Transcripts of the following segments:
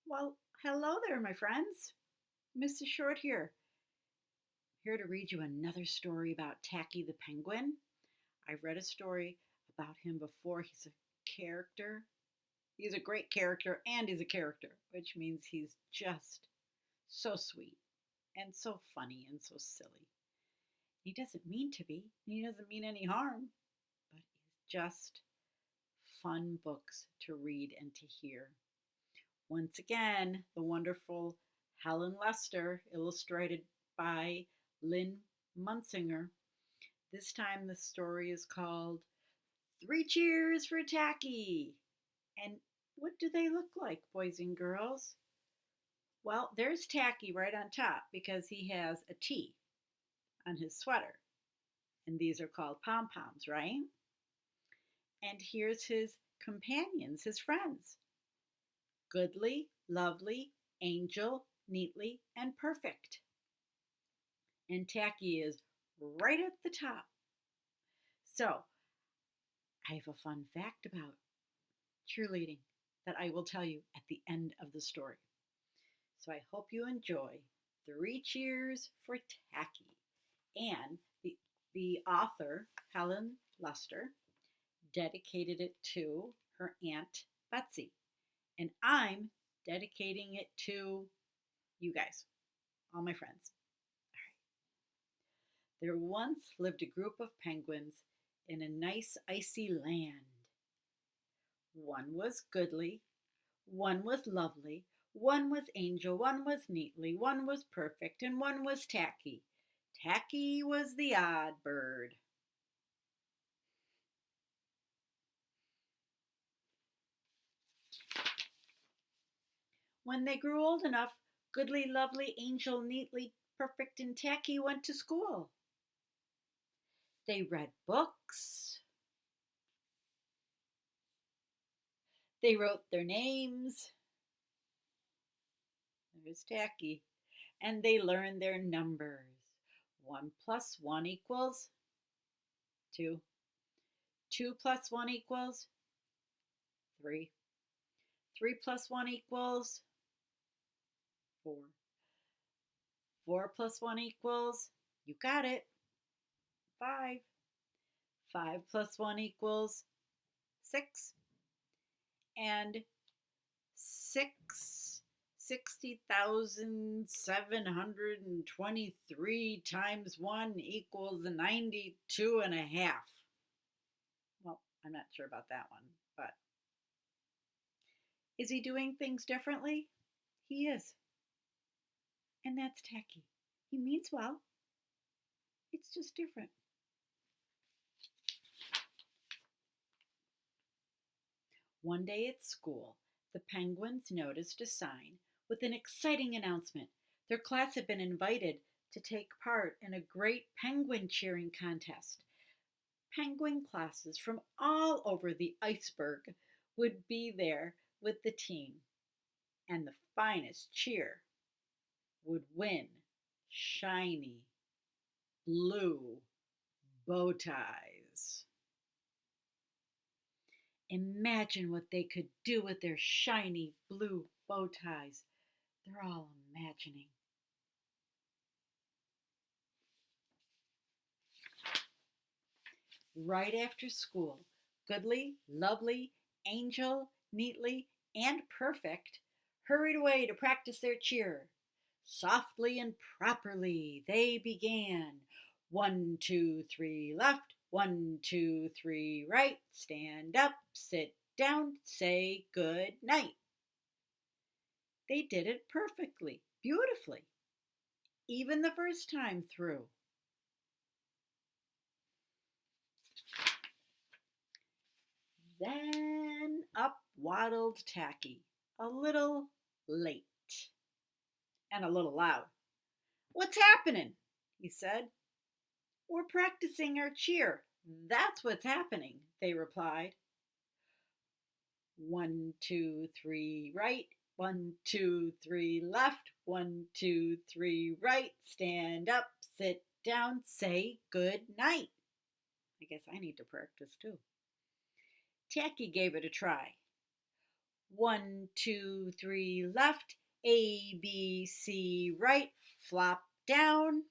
Well, hello there, my friends. Mrs. Short here to read you another story about Tacky the penguin. I've read a story about him before. He's a character. He's a great character, and he's a character, which means he's just so sweet and so funny and so silly. He doesn't mean to be, he doesn't mean any harm, but he's just fun books to read and to hear. Once again, the wonderful Helen Lester, illustrated by Lynn Munsinger. This time the story is called Three Cheers for Tacky. And what do they look like, boys and girls? Well, there's Tacky right on top because he has a T on his sweater. And these are called pom poms, right? And here's his companions, his friends: goodly, lovely, angel, neatly, and perfect. And Tacky is right at the top. So, I have a fun fact about cheerleading that I will tell you at the end of the story. So, I hope you enjoy Three Cheers for Tacky. And the author, Helen Lester, dedicated it to her Aunt Betsy. And I'm dedicating it to you guys, all my friends. There once lived a group of penguins in a nice icy land. One was goodly, one was lovely, one was angel, one was neatly, one was perfect, and one was tacky. Tacky was the odd bird. When they grew old enough, goodly, lovely, angel, neatly, perfect, and tacky went to school. They read books. They wrote their names. There's tacky. And they learned their numbers. 1 plus 1 equals 2. 2 plus 1 equals 3. 3 plus 1 equals 4. 4 plus 1 equals, you got it, 5. 5 plus 1 equals 6. And 60,723 times 1 equals 92 and a half. Well, I'm not sure about that one, but is he doing things differently? He is. And that's tacky. He means well. It's just different. One day at school, the penguins noticed a sign with an exciting announcement. Their class had been invited to take part in a great penguin cheering contest. Penguin classes from all over the iceberg would be there with the team, and the finest cheer would win shiny blue bow ties. Imagine what they could do with their shiny blue bow ties. They're all imagining. Right after school, goodly, lovely, angel, neatly, and perfect hurried away to practice their cheer. Softly and properly they began. 1, 2, 3 left, 1, 2, 3 right, stand up, sit down, say good night. They did it perfectly, beautifully, even the first time through. Then up waddled Tacky, a little late and a little loud. "What's happening?" he said. "We're practicing our cheer. That's what's happening," they replied. 1, 2, 3 right, 1, 2, 3 left, 1, 2, 3 right, stand up, sit down, say good night. I guess I need to practice too. Tacky gave it a try. 1, 2, 3, left. A, B, C, right. Flop down.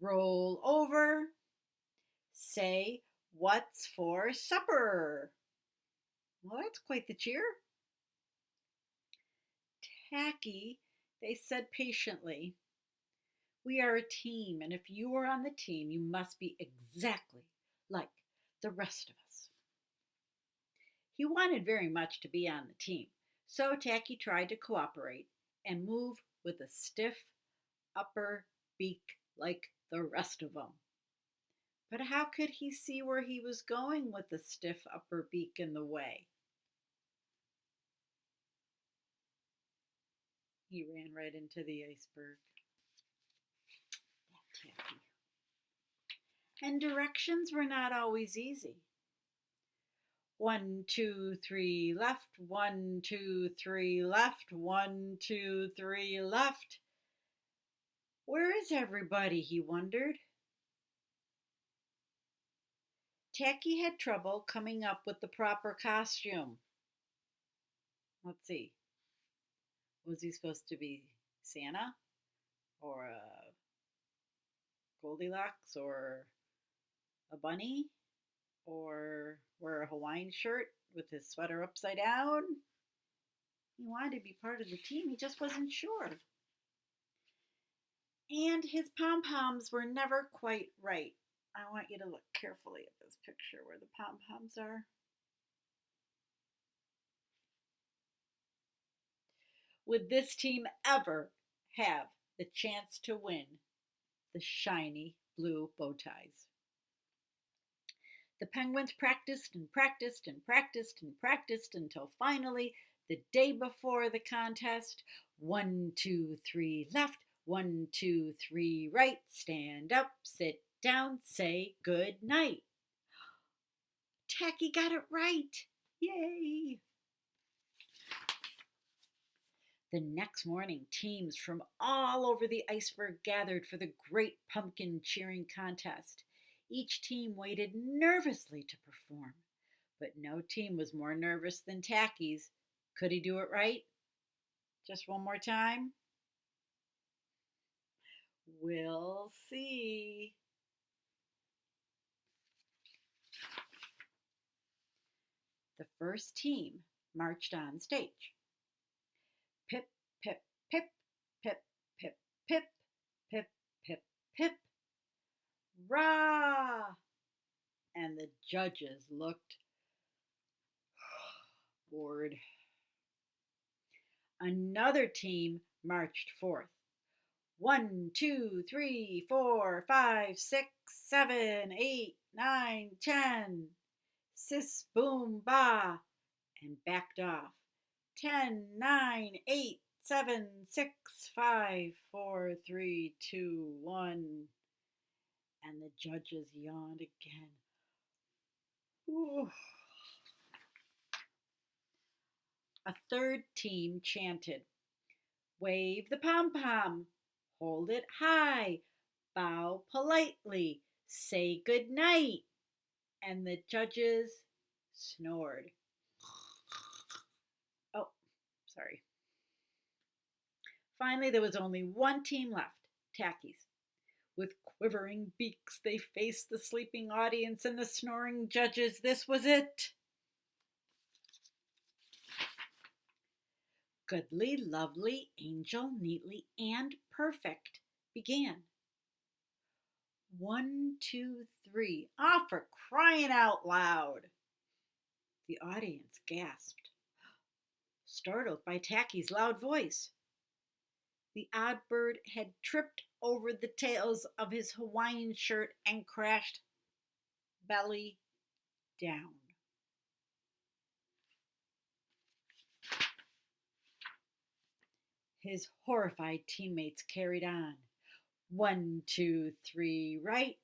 Roll over. Say, what's for supper? Well, that's quite the cheer. Tacky, they said patiently. We are a team, and if you are on the team, you must be exactly like the rest of us. He wanted very much to be on the team, so Tacky tried to cooperate and move with a stiff upper beak like the rest of them. But how could he see where he was going with the stiff upper beak in the way? He ran right into the iceberg. Tacky. And directions were not always easy. 1, 2, 3, left. 1, 2, 3, left. 1, 2, 3, left. Where is everybody? He wondered. Tacky had trouble coming up with the proper costume. Let's see. Was he supposed to be Santa? Or a Goldilocks? Or a bunny? Or wear a Hawaiian shirt with his sweater upside down? He wanted to be part of the team. He just wasn't sure. And his pom-poms were never quite right. I want you to look carefully at this picture where the pom-poms are. Would this team ever have the chance to win the shiny blue bow ties? The Penguins practiced and practiced and practiced and practiced until finally, the day before the contest, 1, 2, 3, left. 1, 2, 3, right. Stand up, sit down, say good night. Tacky got it right. Yay! The next morning, teams from all over the iceberg gathered for the great pumpkin cheering contest. Each team waited nervously to perform, but no team was more nervous than Tacky's. Could he do it right? Just one more time? We'll see. The first team marched on stage. Pip, pip, pip, pip, pip, pip, pip, pip, pip. Rah! And the judges looked bored. Another team marched forth. 1, 2, 3, 4, 5, 6, 7, 8, 9, 10. Sis, boom, ba, and backed off. 10, 9, 8, 7, 6, 5, 4, 3, 2, 1. And the judges yawned again. Ooh. A third team chanted, wave the pom-pom, hold it high, bow politely, say good night. And the judges snored. Oh, sorry. Finally, there was only one team left, Tacky's. With quivering beaks, they faced the sleeping audience and the snoring judges. This was it. Goodly, lovely, angel, neatly, and perfect began. 1, 2, 3. Ah, for crying out loud! The audience gasped, startled by Tacky's loud voice. The odd bird had tripped over the tails of his Hawaiian shirt and crashed belly down. His horrified teammates carried on. 1, 2, 3, right.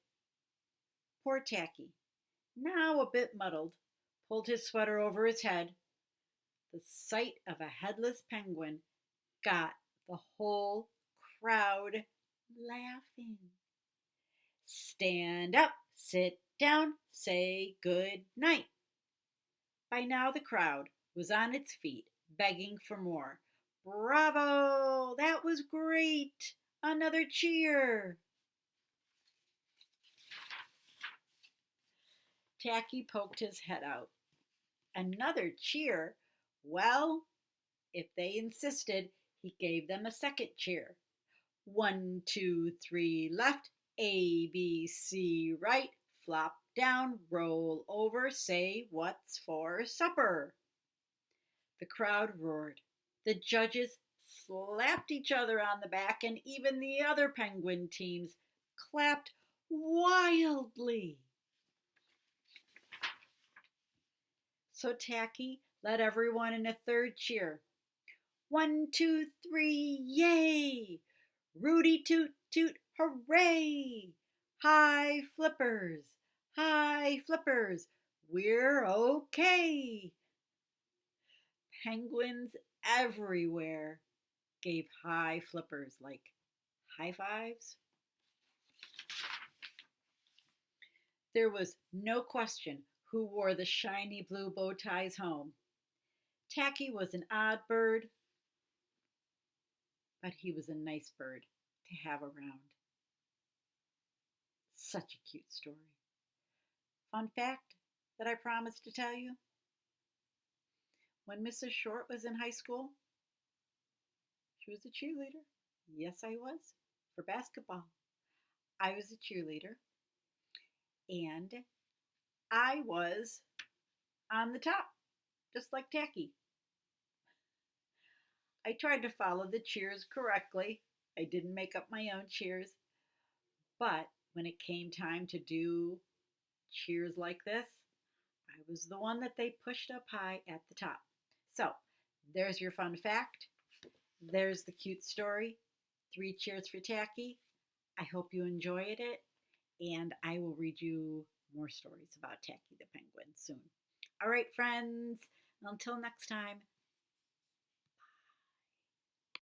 Poor Tacky, now a bit muddled, pulled his sweater over his head. The sight of a headless penguin got the whole crowd laughing. Stand up, sit down, say good night. By now the crowd was on its feet, begging for more. Bravo! That was great! Another cheer! Tacky poked his head out. Another cheer? Well, if they insisted, he gave them a second cheer. 1, 2, 3, left, A, B, C, right, flop down, roll over, say what's for supper. The crowd roared. The judges slapped each other on the back, and even the other penguin teams clapped wildly. So Tacky led everyone in a third cheer. 1, 2, 3, yay! Rudy toot toot, hooray! High flippers, we're okay. Penguins everywhere gave high flippers, like high fives. There was no question who wore the shiny blue bow ties home. Tacky was an odd bird, but he was a nice bird to have around. Such a cute story. Fun fact that I promised to tell you. When Mrs. Short was in high school, she was a cheerleader. Yes, I was, for basketball. I was a cheerleader, and I was on the top, just like Tacky. I tried to follow the cheers correctly. I didn't make up my own cheers, but when it came time to do cheers like this, I was the one that they pushed up high at the top. So, there's your fun fact. There's the cute story. 3 cheers for Tacky. I hope you enjoyed it, and I will read you more stories about Tacky the penguin soon. All right, friends, until next time,